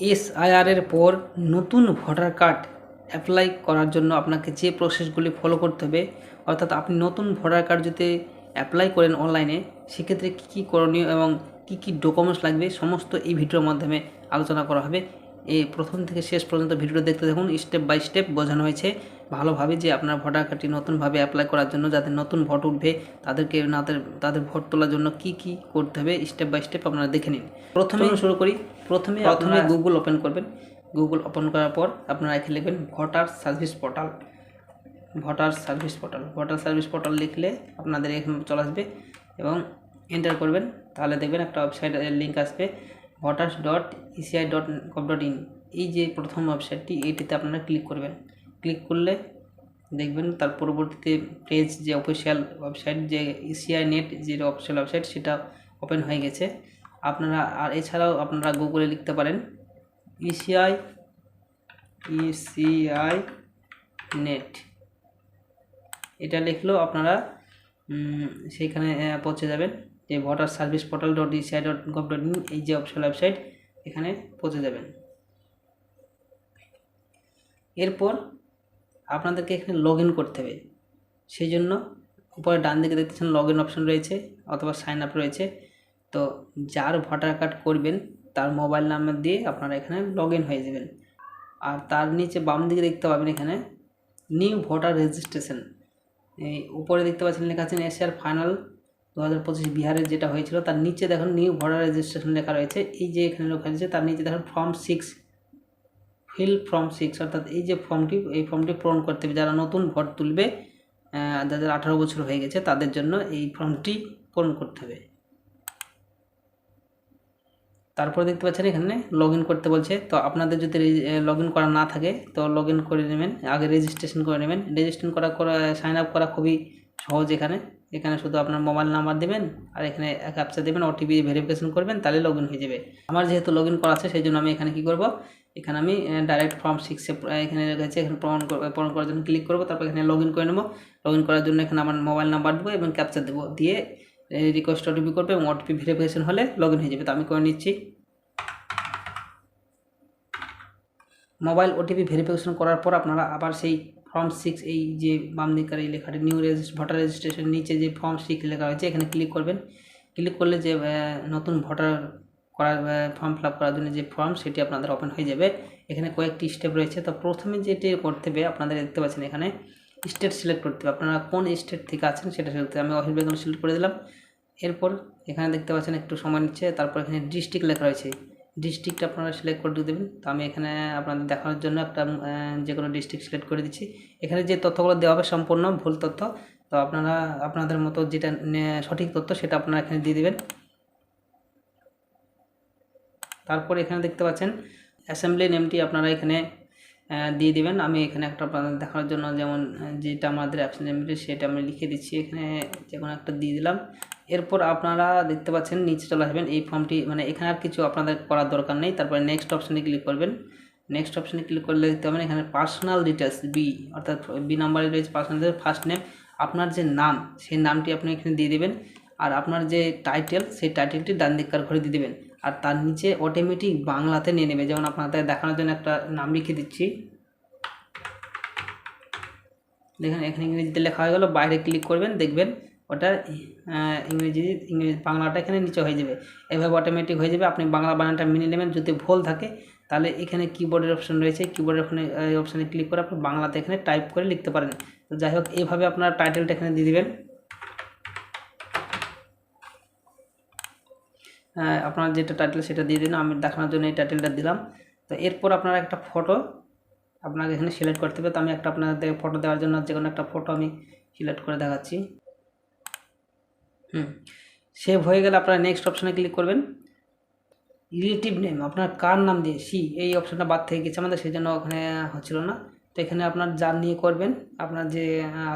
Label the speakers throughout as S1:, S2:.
S1: SIR এর পর নতুন ভোটার কার্ড অ্যাপ্লাই করার জন্য আপনাকে যে প্রসেসগুলি ফলো করতে হবে, অর্থাৎ আপনি নতুন ভোটার কার্ড যদি অ্যাপ্লাই করেন অনলাইনে, সেক্ষেত্রে কী কী করণীয় এবং কী কী ডকুমেন্টস লাগবে সমস্ত এই ভিডিওর মাধ্যমে আলোচনা করা হবে। এই প্রথম থেকে শেষ পর্যন্ত ভিডিওটা দেখতে দেখুন। স্টেপ বাই স্টেপ বোঝানো হয়েছে ভালোভাবে যে আপনার ভোটার কার্ডটি নতুনভাবে অ্যাপ্লাই করার জন্য, যাদের নতুন ভোট উঠবে তাদেরকে তাদের ভোট তোলার জন্য কী কী করতে হবে স্টেপ বাই স্টেপ আপনারা দেখে নিন। প্রথমে শুরু করি। প্রথমে গুগল ওপেন করবেন। গুগল ওপেন করার পর আপনারা এখানে লিখবেন voter service portal. Voter service portal লিখলে আপনাদের এখানে চলে আসবে এবং এন্টার করবেন। তাহলে দেখবেন একটা ওয়েবসাইটের লিঙ্ক আসবে, voters.eci.gov.in। এই যে প্রথম ওয়েবসাইটটি, এইটিতে আপনারা ক্লিক করবেন। ক্লিক করলে দেখবেন তার পরবর্তীতে পেজ যে অফিসিয়াল ওয়েবসাইট, যে ইসিআই নেট যে অফিসিয়াল ওয়েবসাইট, সেটা ওপেন হয়ে গেছে। আপনারা আর এছাড়াও আপনারা গুগলে লিখতে পারেন ইসিআই নেট। এটা লিখলেও আপনারা সেইখানে পৌঁছে যাবেন, যে ভোটার সার্ভিস পোর্টাল .eci.gov.in এই যে অফিসিয়াল ওয়েবসাইট, এখানে পৌঁছে যাবেন। এরপর আপনাদেরকে এখানে লগ ইন করতে হবে। সেই জন্য উপরে ডান দিকে দেখতেছেন লগ ইন অপশন রয়েছে অথবা সাইন আপ রয়েছে। তো যার ভোটার কার্ড করবেন তার মোবাইল নাম্বার দিয়ে আপনারা এখানে লগ ইন হয়ে যাবেন। আর তার নিচে বাম দিকে দেখতে পাবেন এখানে নিউ ভোটার রেজিস্ট্রেশন। এই উপরে দেখতে পাচ্ছেন লেখা আছে এশিয়ার ফাইনাল 2025 বিহারের যেটা হয়েছিল, তার নিচে দেখুন নিউ ভোটার রেজিস্ট্রেশন লেখা রয়েছে। এই যে এখানে লেখা রয়েছে তার নিচে দেখুন ফর্ম 6, ফিল ফর্ম 6, অর্থাৎ এই যে এই ফর্মটি পূরণ করতে হবে যারা নতুন ভোট তুলবে, যাদের 18 বছর হয়ে গেছে তাদের জন্য এই ফর্মটি পূরণ করতে হবে। তারপর দেখতে পাচ্ছেন এখানে লগ ইন করতে বলছে। তো আপনাদের যদি লগ ইন করা না থাকে তো লগ ইন করে নেবেন, আগে রেজিস্ট্রেশন করে নেবেন। রেজিস্ট্রেশন করা সাইন আপ করা খুবই সহজ। এখানে শুধু আপনার মোবাইল নাম্বার দেবেন আর এখানে ক্যাপচা দেবেন, ওটিপি ভেরিফিকেশন করবেন, তাহলে লগ ইন হয়ে যাবে। আমার যেহেতু লগ ইন করা আছে সেই জন্য আমি এখানে কী করব, এখানে আমি ডাইরেক্ট ফর্ম 6 এখানে রয়েছে, এখানে পূরণ করার জন্য ক্লিক করব। তারপর এখানে লগ ইন করে নেব। লগ ইন করার জন্য এখানে আমার মোবাইল নাম্বার দেবো এবং ক্যাপচা দেবো, দিয়ে রিকোয়েস্ট ওটিপি করবে এবং ওটিপি ভেরিফিকেশন হলে লগ ইন হয়ে যাবে। তো আমি করে নিচ্ছি। মোবাইল ওটিপি ভেরিফিকেশন করার পর আপনারা আবার সেই ফর্ম 6, এই যে বাম দিকের এই লেখাটি নিউ ভোটার রেজিস্ট্রেশন নিচে যে ফর্ম 6 লেখা হয়েছে এখানে ক্লিক করবেন। ক্লিক করলে যে নতুন ভোটার করার ফর্ম ফিল আপ করার জন্য যে ফর্ম, সেটি আপনাদের ওপেন হয়ে যাবে। এখানে কয়েকটি স্টেপ রয়েছে। তো প্রথমে যেটি করতে হবে, আপনাদের দেখতে পাচ্ছেন এখানে স্টেট সিলেক্ট করতে হবে। আপনারা কোন স্টেট থেকে আছেন সেটা সিলেক্ট করতে হবে। আমি ওয়েস্ট বেঙ্গল সিলেক্ট করে দিলাম। এরপর এখানে দেখতে পাচ্ছেন একটু সময় নিচ্ছে। তারপর এখানে ডিস্ট্রিক্ট লেখা রয়েছে, ডিস্ট্রিক্ট আপনারা সিলেক্ট করে দেবেন। তো আমি এখানে আপনাদের দেখানোর জন্য একটা যে কোনো ডিস্ট্রিক্ট সিলেক্ট করে দিচ্ছি। এখানে যে তথ্যগুলো দেওয়া হবে সম্পূর্ণ ভুল তথ্য, তো আপনারা আপনাদের মতো যেটা সঠিক তথ্য সেটা আপনারা এখানে দিয়ে দেবেন। তারপর এখানে দেখতে পাচ্ছেন অ্যাসেম্বলি নেমটি আপনারা এখানে দিয়ে দিবেন। আমি এখানে একটা আপনাদের দেখানোর জন্য যেমন যেটা আমাদের অ্যাসেম্বলি সেটা আমি লিখে দিচ্ছি, এখানে যে কোনো একটা দিয়ে দিলাম। এরপর আপনারা দেখতে পাচ্ছেন নিচে চলে আসবেন। এই ফর্মটি এখানে আর কিছু আপনাদের করার দরকার নেই। তারপরে নেক্সট অপশানে ক্লিক করবেন। নেক্সট অপশানে ক্লিক করলে দেখতে পাবেন এখানে পার্সোনাল ডিটেলস বি, অর্থাৎ বি নাম্বারে রয়েছে পার্সোনাল ডিটেলস। ফার্স্ট নেম, আপনার যে নাম সেই নামটি আপনি এখানে দিয়ে দেবেন। আর আপনার যে টাইটেল সেই টাইটেলটি ডান দিককার ঘরে দিয়ে দেবেন। আর তার নিচে অটোমেটিক বাংলাতে নিয়ে নেবে। যেমন আপনাদের দেখানোর জন্য একটা নাম লিখে দিচ্ছি, দেখেন এখানে ইংরেজিতে লেখা হয়ে গেল। বাইরে ক্লিক করবেন, দেখবেন ওটা ইংরেজি বাংলাটা এখানে নিচে হয়ে যাবে। এভাবে অটোমেটিক হয়ে যাবে। আপনি বাংলা বানানটা মেনে নেবেন। যদি ভুল থাকে তাহলে এখানে কিবোর্ডের অপশন রয়েছে, কিবোর্ডের অপশানে ক্লিক করে আপনি বাংলাতে এখানে টাইপ করে লিখতে পারেন। তো যাই হোক, এইভাবে আপনার টাইটেলটা এখানে দিয়ে দেবেন। আপনার যেটা টাইটেল সেটা দিয়ে দিন। আমি দেখানোর জন্য এই টাইটেলটা দিলাম। তো এরপর আপনারা একটা ফটো আপনাকে এখানে সিলেক্ট করতে হবে। তো আমি একটা আপনাদের ফটো দেওয়ার জন্য যে কোনো একটা ফটো আমি সিলেক্ট করে দেখাচ্ছি। সেভ হয়ে গেলে আপনারা নেক্সট অপশানে ক্লিক করবেন। রিলেটিভ নেম, আপনার কার নাম দিয়ে এই অপশানটা বাদ থেকে গেছে আমাদের, সেই জন্য ওখানে হচ্ছিল না। তো এখানে আপনার যার নিয়ে করবেন, আপনার যে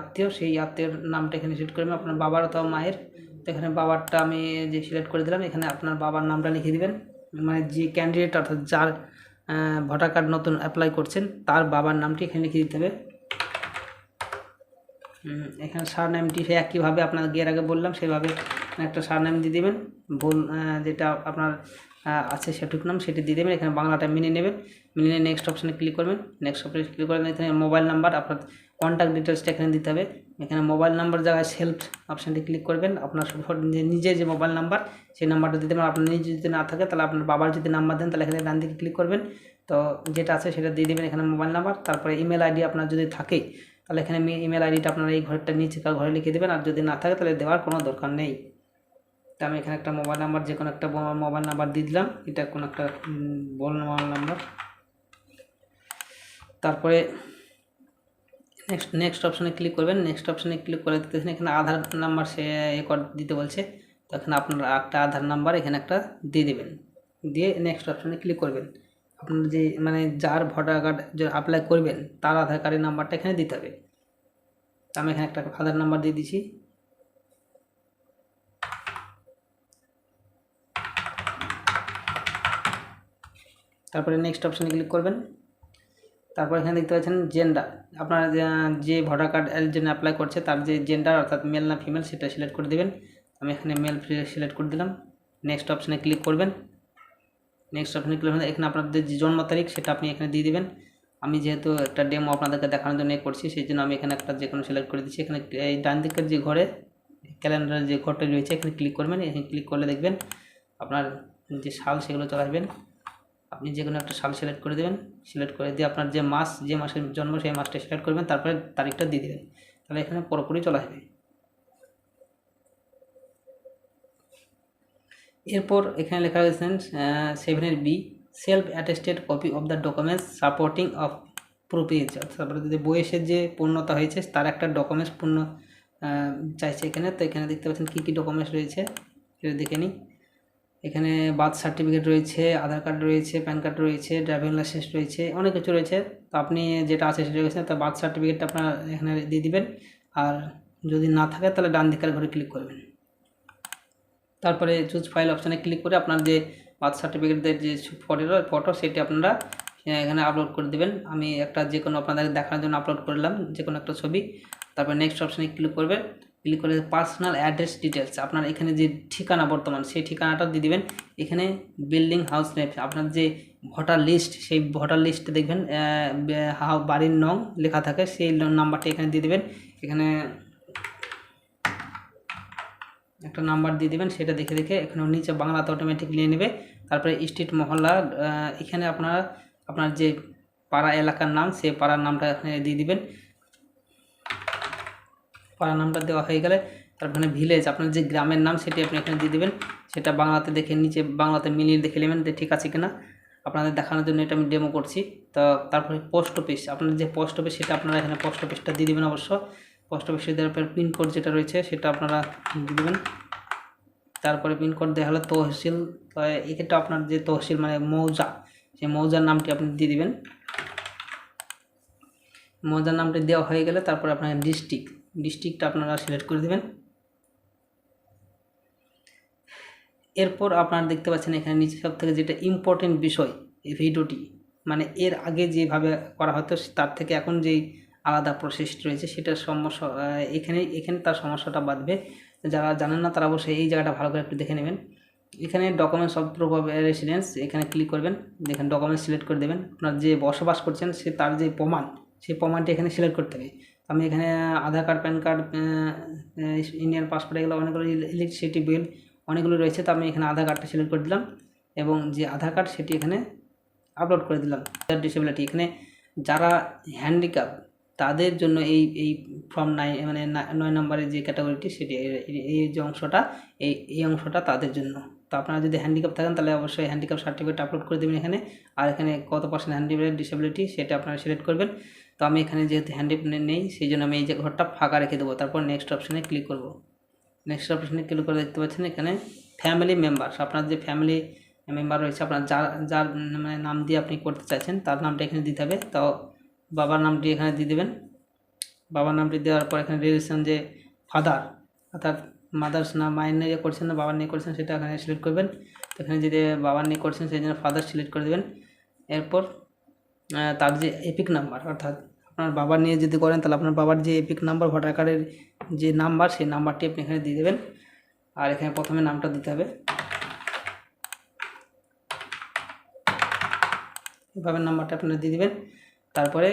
S1: আত্মীয় সেই আত্মীয়র নামটা এখানে সিলেক্ট করবেন, আপনার বাবার অথবা মায়ের। তো এখানে বাবারটা আমি যে সিলেক্ট করে দিলাম, এখানে আপনার বাবার নামটা লিখে দিবেন। যে ক্যান্ডিডেট অর্থাৎ যার ভোটার কার্ড নতুন অ্যাপ্লাই করছেন তার বাবার নামটি এখানে লিখে দিতে হবে। এখানে সারনেমটি সে একইভাবে আপনার এর আগে বললাম সেভাবে একটা সারনেম দিয়ে দেবেন। ভুল যেটা আপনার আছে সঠিক নাম সেটি দিয়ে দেবেন। এখানে বাংলাটা মিলিয়ে নেবেন, মিলিয়ে নেক্সট অপশানে ক্লিক করবেন। নেক্সট অপশানে ক্লিক করবেন, এখানে মোবাইল নাম্বার আপনার কন্ট্যাক্ট ডিটেলসটা এখানে দিতে হবে। এখানে মোবাইল নাম্বার জায়গায় সেলফ অপশানটি ক্লিক করবেন। আপনার নিজের যে মোবাইল নাম্বার সেই নাম্বারটা দিতে পারেন। আপনার নিজে যদি না থাকে তাহলে আপনার বাবার যদি নাম্বার দেন তাহলে এখানে ডান দিকে ক্লিক করবেন। তো যেটা আছে সেটা দিয়ে দেবেন এখানে মোবাইল নাম্বার। তারপরে ইমেল আইডি আপনার যদি থাকে তাহলে এখানে ইমেল আইডিটা আপনার এই ঘরটা নিচেকার ঘরে লিখে দেবেন, আর যদি না থাকে তাহলে দেওয়ার কোনো দরকার নেই। তো আমি এখানে একটা মোবাইল নাম্বার, যে কোনো একটা মোবাইল নাম্বার দিয়ে দিলাম, এটা কোনো একটা বড় মোবাইল নাম্বার। তারপরে নেক্সট অপশানে ক্লিক করবেন। নেক্সট অপশানে ক্লিক করে দিতেছেন এখানে আধার নাম্বার সে দিতে বলছে, তো এখানে আপনার একটা আধার নাম্বার এখানে একটা দিয়ে দেবেন, দিয়ে নেক্সট অপশানে ক্লিক করবেন। আপনার যে যার ভোটার কার্ড যে অ্যাপ্লাই করবেন তার আধার কার্ডের নাম্বারটা এখানে দিতে হবে। আমি এখানে একটা আধার নাম্বার দিয়ে দিচ্ছি। তারপরে নেক্সট অপশানে ক্লিক করবেন। তারপর এখানে দেখতে পাচ্ছেন জেন্ডার, আপনার যে ভোটার কার্ড জন্য অ্যাপ্লাই করছে তার যে জেন্ডার অর্থাৎ মেল না ফিমেল সেটা সিলেক্ট করে দেবেন। আমি এখানে মেল সিলেক্ট করে দিলাম। নেক্সট অপশানে ক্লিক করবেন। নেক্সট অপশানে ক্লিক করবেন, এখানে আপনাদের যে জন্ম তারিখ সেটা আপনি এখানে দিয়ে দেবেন। আমি যেহেতু একটা ডেমো আপনাদেরকে দেখানোর জন্য করছি সেই জন্য আমি এখানে একটা যে কোনো সিলেক্ট করে দিচ্ছি। এখানে এই ডান দিকের যে ঘরে ক্যালেন্ডারের যে ঘরটা রয়েছে এখানে ক্লিক করবেন। এখানে ক্লিক করলে দেখবেন আপনার যে সাল সেগুলো চলে আসবেন। আপনি যে কোনো একটা সাল সিলেক্ট করে দেবেন। সিলেক্ট করে দিয়ে আপনার যে মাসের জন্ম সেই মাসটা সিলেক্ট করবেন, তারপরে তারিখটা দিয়ে দেবেন, তাহলে এখানে পুরোপুরি চলে আসবে। এরপর এখানে লেখা রয়েছেন 7B self attested copy of the documents supporting of proofs, অর্থাৎ যে বয়সের যে পূর্ণতা হয়েছে তার একটা ডকুমেন্টস পূর্ণ চাইছে এখানে। তো এখানে দেখতে পাচ্ছেন কী কী ডকুমেন্টস রয়েছে সেটা দেখে নিই। এখানে বার্থ সার্টিফিকেট রয়েছে, আধার কার্ড রয়েছে, প্যান কার্ড রয়েছে, ড্রাইভিং লাইসেন্স রয়েছে, অনেক কিছু রয়েছে। তো আপনি যেটা আছে সেটা রয়েছে, তো বার্থ সার্টিফিকেটটা আপনার এখানে দিয়ে দিবেন, আর যদি না থাকে তাহলে ডান দিকের ঘরে ক্লিক করবেন। তারপরে চুজ ফাইল অপশানে ক্লিক করে আপনার যে বার্থ সার্টিফিকেটের যে ফটো সেটি আপনারা এখানে আপলোড করে দেবেন। আমি একটা যে কোনো আপনাদের দেখার জন্য আপলোড করলাম যে কোনো একটা ছবি। তারপর নেক্সট অপশানে ক্লিক করবে, ক্লিক করে পার্সোনাল অ্যাড্রেস ডিটেলস, আপনার এখানে যে ঠিকানা বর্তমান সেই ঠিকানাটা দিয়ে দেবেন। এখানে বিল্ডিং হাউস নেম, আপনার যে ভোটার লিস্ট সেই ভোটার লিস্টে দেখবেন বাড়ির নং লেখা থাকে, সেই নাম্বারটা এখানে দিয়ে দেবেন। এখানে একটা নাম্বার দিয়ে দেবেন, সেটা দেখে দেখে এখানে নিচে বাংলাতে অটোমেটিক নিয়ে নেবে। তারপরে স্ট্রিট মহল্লা, এখানে আপনার যে পাড়া এলাকার নাম সেই পাড়ার নামটা এখানে দিয়ে দিবেন। পাড়ার নামটা দেওয়া হয়ে গেলে তারপরে ভিলেজ, আপনার যে গ্রামের নাম সেটি আপনি এখানে দিয়ে দেবেন। সেটা বাংলাতে দেখে নিচে বাংলাতে মিলিয়ে দেখে নেবেন যে ঠিক আছে কিনা, আপনাদের দেখানোর জন্য এটা আমি ডেমো করছি। তো তারপরে পোস্ট অফিস, আপনার যে পোস্ট অফিস সেটা আপনারা এখানে পোস্ট অফিসটা দিয়ে দেবেন। অবশ্য পোস্ট অফিসে দেওয়ার পর পিনকোড যেটা রয়েছে সেটা আপনারা দিয়ে দেবেন। তারপরে পিনকোড দেওয়া হলো তহসিল, তো এক্ষেত্রে আপনার যে তহসিল মৌজা, সেই মৌজার নামটি আপনি দিয়ে দিবেন। মৌজার নামটি দেওয়া হয়ে গেলে তারপরে আপনার ডিস্ট্রিক্টটা আপনারা সিলেক্ট করে দেবেন। এরপর আপনারা দেখতে পাচ্ছেন এখানে নিচে সব থেকে যেটা ইম্পর্টেন্ট বিষয়, এই ভিডিওটি এর আগে যেভাবে করা হতো তার থেকে এখন যেই আলাদা প্রসেস রয়েছে সেটার সমস্যা এখানে তার সমস্যাটা বাঁধবে। যারা জানেন না তারা অবশ্যই এই জায়গাটা ভালো করে একটু দেখে নেবেন। এখানে documents of proof of residence, এখানে ক্লিক করবেন, দেখেন ডকুমেন্টস সিলেক্ট করে দেবেন। আপনার যে বসবাস করছেন সে তার যে প্রমাণ সেই প্রমাণটি এখানে সিলেক্ট করতে হবে। আমি এখানে Aadhaar card, PAN card, Indian passport, এগুলো অনেকগুলো ইলেকট্রিসিটি বিল অনেকগুলো রয়েছে। তো আমি এখানে আধার কার্ডটা সিলেক্ট করে দিলাম এবং যে আধার কার্ড সেটি এখানে আপলোড করে দিলাম। ডিসেবিলিটি, এখানে যারা হ্যান্ডিক্যাপ তাদের জন্য এই ফর্ম 9 নম্বরের যে ক্যাটাগরিটি সেটি এই যে অংশটা এই অংশটা তাদের জন্য। তো আপনারা যদি হ্যান্ডিক্যাপ থাকেন তাহলে অবশ্যই হ্যান্ডিক্যাপ সার্টিফিকেট আপলোড করে দেবেন এখানে। আর এখানে কত % হ্যান্ডিক্যাপ ডিসেবিলিটি সেটা আপনারা সিলেক্ট করবেন। তো আমি এখানে যেহেতু হ্যান্ডিক্যাপ নেই সেই জন্য আমি এই যে ঘরটা ফাঁকা রেখে দেবো। তারপর নেক্সট অপশানে ক্লিক করব। নেক্সট অপশানে ক্লিক করে দেখতে পাচ্ছেন এখানে ফ্যামিলি মেম্বারস, আপনার যে ফ্যামিলি মেম্বার রয়েছে আপনার যার নাম দিয়ে আপনি করতে চাইছেন তার নামটা এখানে দিতে হবে। তো বাবার নামটি এখানে দিয়ে দেবেন। বাবার নামটি দেওয়ার পর এখানে রিলেশন যে ফাদার অর্থাৎ মাদার্স নাম, মায়ের নিয়ে করছেন না বাবার নিয়ে করছেন সেটা এখানে সিলেক্ট করবেন। এখানে যদি বাবার নিয়ে করছেন সেই জন্য ফাদার সিলেক্ট করে দেবেন। এরপর তার যে এপিক নাম্বার, অর্থাৎ আপনার বাবার নিয়ে যদি করেন তাহলে আপনার বাবার যে এপিক নাম্বার ভোটার কার্ডের যে নাম্বার সেই নাম্বারটি আপনি এখানে দিয়ে দেবেন। আর এখানে প্রথমে নামটা দিতে হবে। এভাবে নাম্বারটা আপনারা দিয়ে দেবেন। তারপরে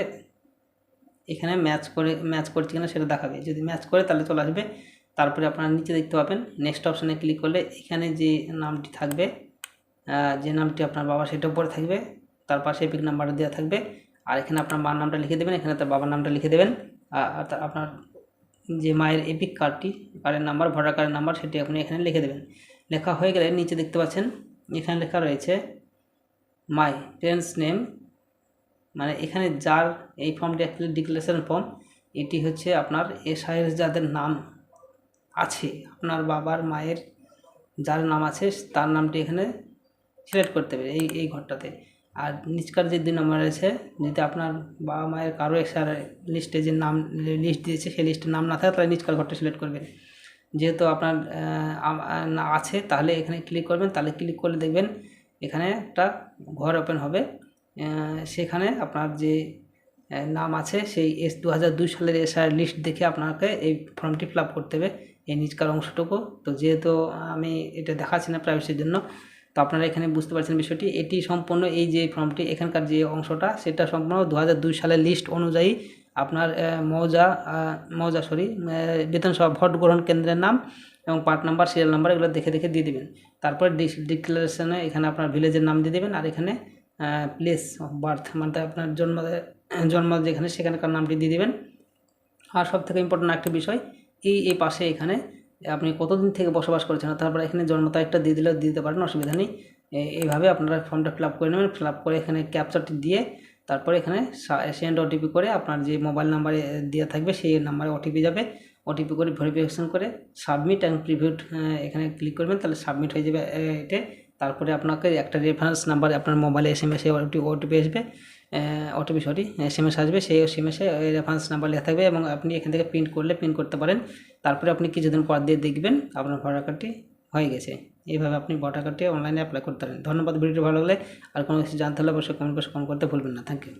S1: এখানে ম্যাচ করছে কিনা সেটা দেখাবে, যদি ম্যাচ করে তাহলে চলে আসবে। তারপরে আপনারা নিচে দেখতে পাবেন নেক্সট অপশানে ক্লিক করলে এখানে যে নামটি থাকবে, যে নামটি আপনার বাবা সেটা উপরে থাকবে, তার পাশে এপিক নাম্বারটা দেওয়া থাকবে, আর এখানে আপনার মার নামটা লিখে দেবেন, এখানে তার বাবার নামটা লিখে দেবেন। আর আপনার যে মায়ের এপিক কার্ডের নাম্বার, ভোটার কার্ডের নাম্বার, সেটি আপনি এখানে লিখে দেবেন। লেখা হয়ে গেলে নিচে দেখতে পাচ্ছেন এখানে লেখা রয়েছে মাই পেরেন্টস নেম, মানে এখানে যার এই ফর্মটি অ্যাকচুয়ালি ডিক্লারেশন ফর্ম, এটি হচ্ছে আপনার এসআইয়ের যাদের নাম আছে, আপনার বাবার মায়ের যার নাম আছে তার নামটি এখানে সিলেক্ট করতে হবে এই ঘরটাতে। আর নিচকার যে 2 নম্বর আছে, যদি আপনার বাবা মায়ের কারো এসআর লিস্টে যে নাম লিস্ট দিয়েছে সেই লিস্টের নাম না থাকে তাহলে নিচকার ঘরটা সিলেক্ট করবেন। যেহেতু আপনার আছে তাহলে এখানে ক্লিক করবেন, তাহলে ক্লিক করলে দেখবেন এখানে একটা ঘর ওপেন হবে। সেখানে আপনার যে নাম আছে সেই 2002 সালের এসআর লিস্ট দেখে আপনাকে এই ফর্মটি ফিল আপ করতে হবে, এই নিচকার অংশটুকু। তো যেহেতু আমি এটা দেখাচ্ছি না প্রাইভেসির জন্য, তো আপনারা এখানে বুঝতে পারছেন বিষয়টি। এটি সম্পূর্ণ এই যে ফর্মটি এখানকার যে অংশটা সেটা সম্পূর্ণ 2002 সালের লিস্ট অনুযায়ী আপনার বিধানসভা ভোট গ্রহণ কেন্দ্রের নাম এবং পার্ট নাম্বার, সিরিয়াল নাম্বার এগুলো দেখে দেখে দিয়ে দেবেন। তারপর ডিক্লারেশনে এখানে আপনার ভিলেজের নাম দিয়ে দেবেন, আর এখানে প্লেস অফ বার্থ মানে আপনার জন্ম যেখানে সেখানকার নামটি দিয়ে দেবেন। আর সবথেকে ইম্পর্টেন্ট একটা বিষয়, এই পাশে এখানে আপনি কতদিন থেকে বসবাস করছেন, তারপর এখানে জন্ম তারিখটা দিয়ে দিলেও দিতে পারেন, অসুবিধা নেই। এইভাবে আপনারা ফর্মটা ফিল আপ করে নেবেন। ফিল আপ করে এখানে ক্যাপচারটি দিয়ে তারপরে এখানে সেন্ড ওটিপি করে আপনার যে মোবাইল নাম্বারে দেওয়া থাকবে সেই নাম্বারে ওটিপি যাবে। ওটিপি করে ভেরিফিকেশন করে সাবমিট অ্যান্ড প্রিভিউড এখানে ক্লিক করবেন, তাহলে সাবমিট হয়ে যাবে এটা। তারপরে আপনাকে একটা রেফারেন্স নাম্বার আপনার মোবাইলে এসএমএসে ওটিপি আসবে, এসএমএস আসবে, সেই এসএমএসে রেফারেন্স নাম্বার লেখা থাকবে এবং আপনি এখান থেকে প্রিন্ট করতে পারেন। তারপরে আপনি কিছুদিন পর দিয়ে দেখবেন আপনার ভোটার কার্ডটি হয়ে গেছে। এইভাবে আপনি ভোটার কার্ডটি অনলাইনে অ্যাপ্লাই করতে পারেন। ধন্যবাদ। ভিডিওটি ভালো লাগলে আর কোনো কিছু জানতে হলে অবশ্যই কমেন্ট বক্সে কমেন্ট করতে ভুলবেন না। Thank you.